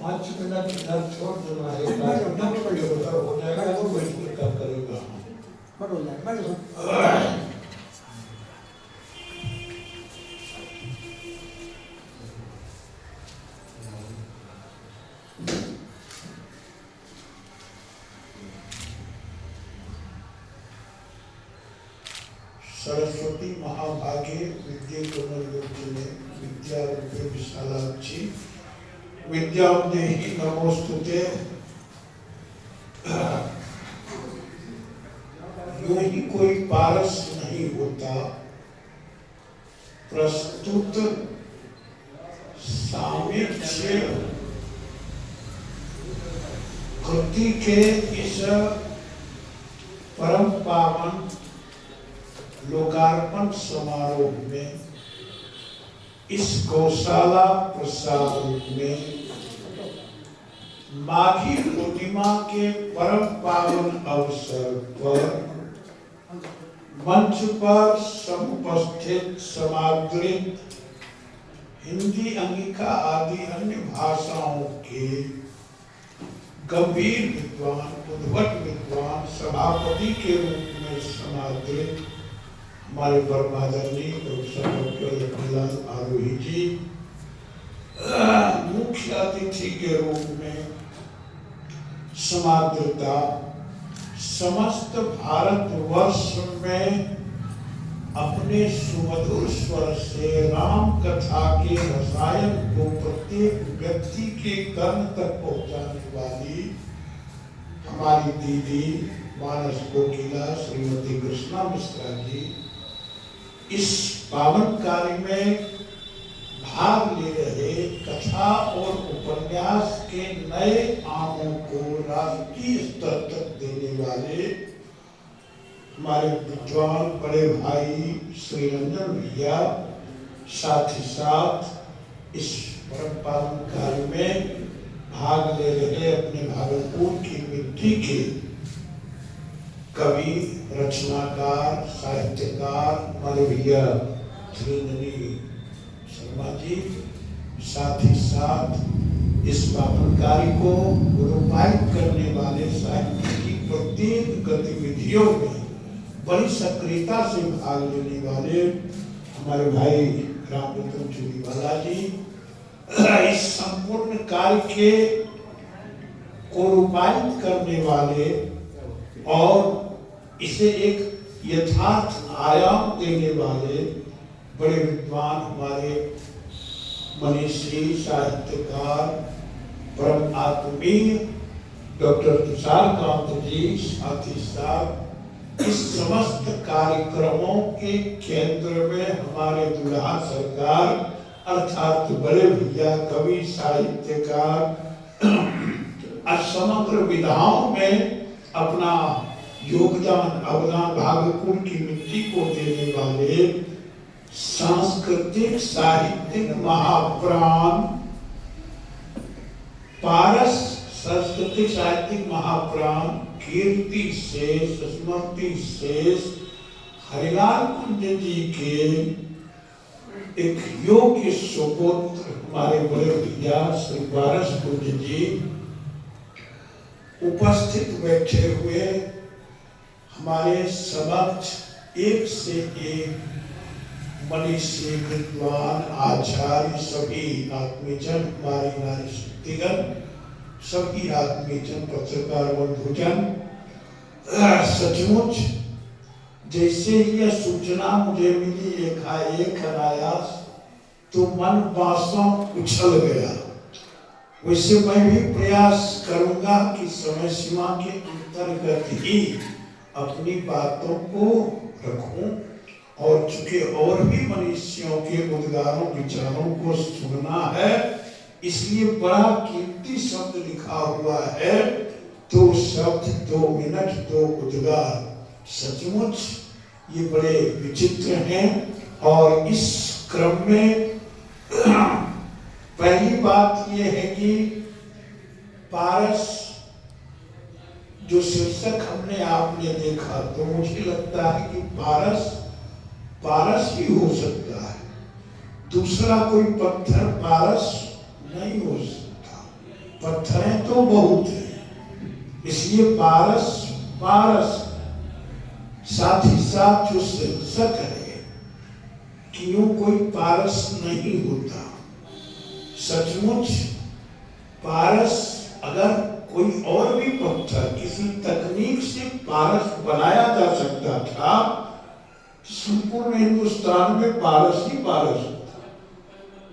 5 minute घर छोड़ देना है, हो जाएगा तो कोई काम करेगा। सरस्वती महाभागे विद्ये पुनर्योगिने विद्या रूपे विशालाक्षी विद्यां देहि नमोस्तुते। यूं ही कोई पारस नहीं होता। प्रस्तुत सामिच्य कृति के इस परम पावन लोकार्पण समारोह में, इस गौशाला प्रसाद में माघी पूर्णिमा के परम पावन अवसर पर मंच पर समुपस्थित समादृत हिंदी, अंगिका आदि अन्य भाषाओं के गंभीर विद्वान, उद्भट विद्वान, सभापति के रूप में समादृत हमारे परमादरणीय प्रोफेसर डॉक्टर लक्ष्मीलाल आरोही जी, मुख्य अतिथि के रूप में समादृता समस्त भारतवर्ष में अपने सुमधुर स्वर से राम कथा के रसायन को प्रत्येक व्यक्ति के कर्म तक पहुंचाने वाली हमारी दीदी मानस कोकिला श्रीमती कृष्णा मिश्रा जी इस पावन कार्य में भाग ले रहे, कथा और उपन्यास के नए आमों को राष्ट्रीय स्तर तक देने वाले हमारे विद्वान बड़े भाई श्री रंजन भैया, साथ ही साथ इस परम पावन कार्य में भाग ले रहे अपने भागलपुर की मिट्टी के कवि, रचनाकार, साहित्यकार हमारे भैया श्री ननी शर्मा जी, साथ ही साथ इस पावन कार्य को गुरुपायित करने वाले साहित्य की प्रत्येक गतिविधियों में बड़ी सक्रियता से भाग लेने वाले हमारे भाई रामपुत्र चूड़ीवाला जी, इस संपूर्ण कार्य के को रूपायित करने वाले और इसे एक यथार्थ आयाम देने वाले बड़े विद्वान हमारे मनीषी, साहित्यकार, परम आत्मीय डॉक्टर तुषार कांत जी, साथ ही साथ इस समस्त कार्यक्रमों के केंद्र में हमारे दुल्हा सरकार अर्थात बड़े भैया कवि, साहित्यकार, समग्र विधाओं में अपना योगदान, अवदान भागलपुर की मिट्टी को देने वाले सांस्कृतिक साहित्यिक महाप्राण पारस सांस्कृतिक साहित्यिक महाप्राण कीर्ति शेष, स्मृति शेष हरिलाल कुंज जी के एक योग्य सुपुत्र हमारे बड़े भैया श्री पारस कुंज जी उपस्थित बैठे हुए हमारे समक्ष एक से एक मनीषी, विद्वान, आचार्य, सभी आत्मीजन, हमारी नारी शक्तिगण, सभी आत्मीजन, पत्रकार बंधुजन, सचमुच जैसे यह सूचना मुझे मिली एकाएक अनायास तो मन बासों उछल गया। वैसे मैं भी प्रयास करूंगा कि समय सीमा के अंतर्गत ही अपनी बातों को रखूं और चूंकि और भी मनुष्यों के उद्गारों विचारों को सुनना है इसलिए बड़ा कीमती शब्द लिखा हुआ है, 2 शब्द 2 मिनट 2 उद्गार। सचमुच ये बड़े विचित्र हैं और इस क्रम में पहली बात ये है कि पारस जो शीर्षक हमने आपने देखा तो मुझे लगता है कि पारस पारस ही हो सकता है, दूसरा कोई पत्थर पारस नहीं हो सकता। पत्थरें तो बहुत हैं, इसलिए पारस पारस साथ ही साथ जो शीर्षक है कि यूं कोई पारस नहीं होता। सचमुच पारस अगर कोई और भी पत्थर किसी तकनीक से पारस बनाया जा सकता था, संपूर्ण हिंदुस्तान में पारस ही पारस होता,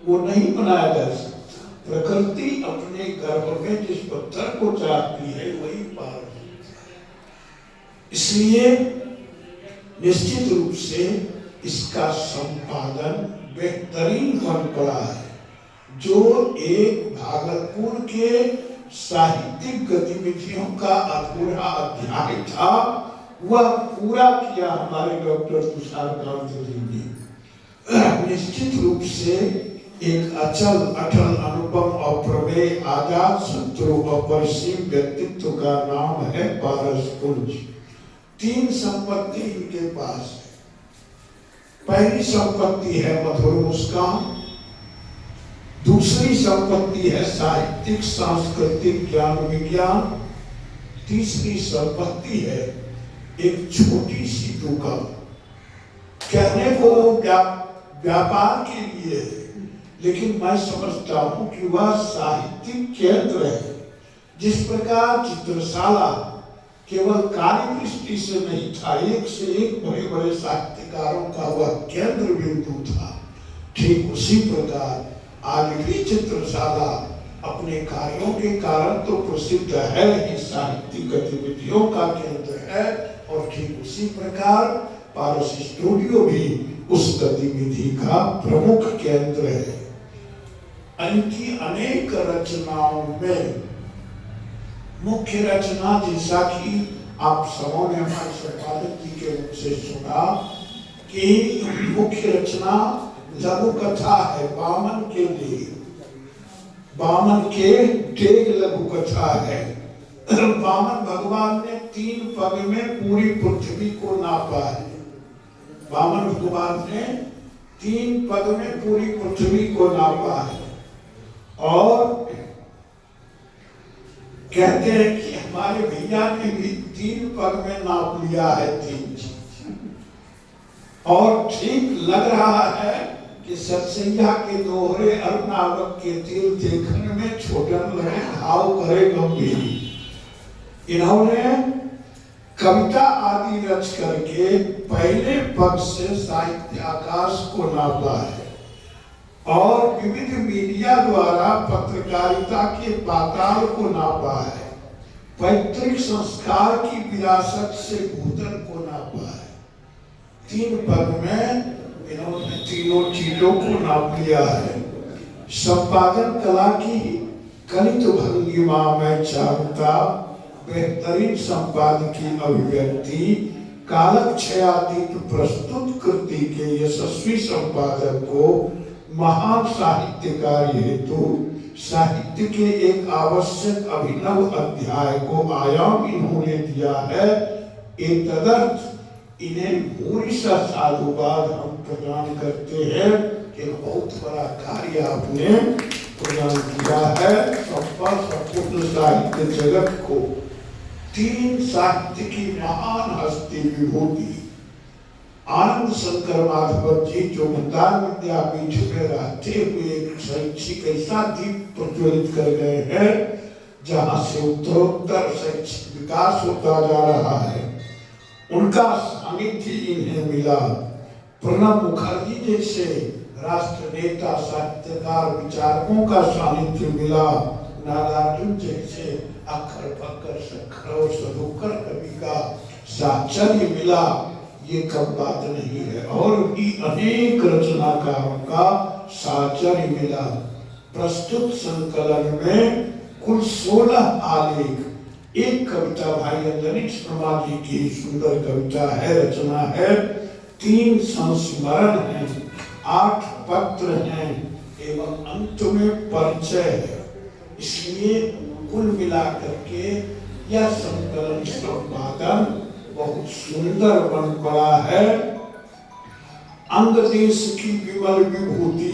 वो नहीं बनाया जा सकता। प्रकृति अपने गर्भ में जिस पत्थर को चाहती है वही पारस होता है। इसलिए निश्चित रूप से इसका संपादन बेहतरीन बन पड़ा है। जो एक भागलपुर के साहित्यिक गतिविधियों का अधूरा अध्याय था, वह पूरा किया हमारे डॉक्टर तुषारकांत जी ने। निश्चित रूप से एक अचल अटल अनुपम अप्रमेय आजाद शत्रु अपरिसीम व्यक्तित्व का नाम है पारस पुंज। 3 संपत्ति इनके पास है। पहली संपत्ति है मधुर मुस्कान, दूसरी संपत्ति है साहित्यिक सांस्कृतिक ज्ञान विज्ञान, तीसरी संपत्ति है एक छोटी सी दुकान। कहने को व्यापार के लिए, लेकिन मैं समझता हूं कि वह साहित्यिक केंद्र है। जिस प्रकार चित्रशाला केवल कार्य दृष्टि से नहीं था, एक से एक बड़े बड़े साहित्यकारों का वह केंद्र बिंदु था, ठीक उसी प्रकार आज भी चित्रशाला अपने कार्यों के कारण तो प्रसिद्ध है ही, साहित्यिक गतिविधियों का केंद्र है। और ठीक उसी प्रकार पारस स्टूडियो भी उस गतिविधि का प्रमुख केंद्र है। इनकी अनेक रचनाओं में मुख्य रचना, जैसा कि आप सबों ने हमारे संपादक जी के मुख से सुना, कि मुख्य रचना लघु कथा है बामन के लिए, बामन के डेग लघु कथा है। बामन भगवान ने 3 पग में पूरी पृथ्वी को नापा है। बामन भगवान ने 3 पग में पूरी पृथ्वी को नापा है। और कहते हैं कि हमारे भैया ने भी 3 पग में नाप लिया है 3 चीज। और ठीक लग रहा है कि सतसैया के दोहरे अरुणावक के तीर देखने में छोटन लगे घाव करे गंभीर। इन्होंने कविता आदि रच करके पहले पग से साहित्य आकाश को नापा है और विविध मीडिया द्वारा पत्रकारिता के पाताल को नापा है, पैतृक संस्कार की विरासत से भूतल को नापा है। 3 पग में इन्होंने तीनों चीजों को नाप लिया है। संपादन कला की कलित भंगिमा में चारुता, बेहतरीन संपादकीय अभिव्यक्ति, कालक्षयातीत प्रस्तुत कृति के यशस्वी संपादक को महान साहित्यकार हेतु साहित्य के एक आवश्यक अभिनव अध्याय को आयाम इन्होंने दिया है। एक तदर्थ इन्हें पूरी सा साधुवाद हम प्रदान करते हैं कि बहुत बड़ा कार्य आपने प्रदान किया है। संपूर्ण साहित्य जगत को 3 साहित्य की महान हस्ती विभूति आनंद शंकर माधव जी, जो मंदार विद्यापीठ में रहते हुए एक शैक्षिक ऐसा दीप प्रज्वलित कर गए हैं जहां से उत्तरोत्तर शैक्षिक विकास होता जा रहा है, उनका सानिध्य इन्हें मिला। प्रणब मुखर्जी जैसे राष्ट्र नेता, साहित्यकार, विचारकों का सानिध्य मिला। नागार्जुन जैसे अक्षर पक्कर शक्कर और सदुकर कवि का साहचर्य मिला, ये कब बात नहीं है। और भी अनेक रचनाकारों का साहचर्य मिला। प्रस्तुत संकलन में कुल 16 आलेख, एक कविता भाई अंजनी शर्मा जी की सुंदर कविता है, रचना है, 3 संस्मरण हैं, 8 पत्र हैं एवं अंत में परिचय है। इसलिए कुल मिलाकर के यह संकलन संपादन बहुत सुंदर बन पड़ा है। अंग देश की विमल विभूति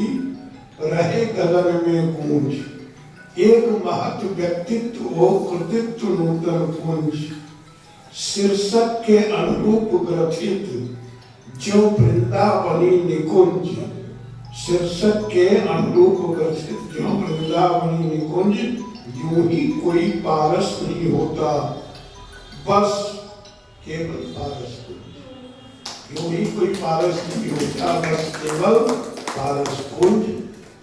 रहे गगन में गूंज, एक महत व्यक्तित्व हो कृतित्व नूतन कुंज, शीर्षक के अनुरूप ग्रथित जो वृंदावनी निकुंज, शीर्षक के अनुरूप ग्रथित जो वृंदावनी निकुंज, यूं ही कोई पारस नहीं होता, बस केवल पारस कुंज। यूं ही कोई पारस नहीं होता, बस केवल पारस कुंज।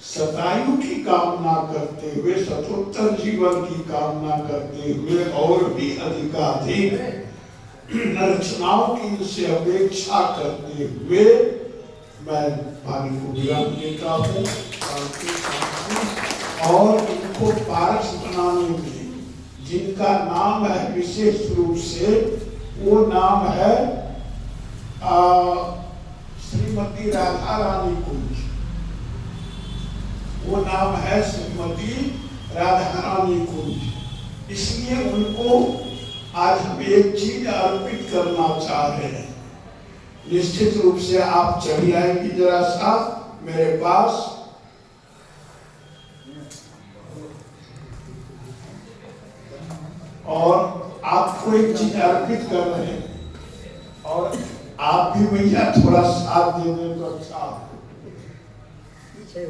शतायु की कामना करते हुए, शतोत्तर जीवन की कामना करते हुए और भी अधिकाधिक रचनाओं की इनसे अपेक्षा करते हुए मैं वाणी को विराम देता हूँ। और इनको पारस बनाने में जिनका नाम है विशेष रूप से, वो नाम है श्रीमती राधा रानी कुंज। वो नाम है श्रीमती राधा रानी कुंज। इसलिए उनको आज हम एक चीज अर्पित करना चाह रहे हैं। निश्चित रूप से आप चली आएंगी जरा सा मेरे पास, और आपको एक चीज अर्पित कर रहे हैं, और आप भी भैया थोड़ा साथ दे दें तो अच्छा। अच्छा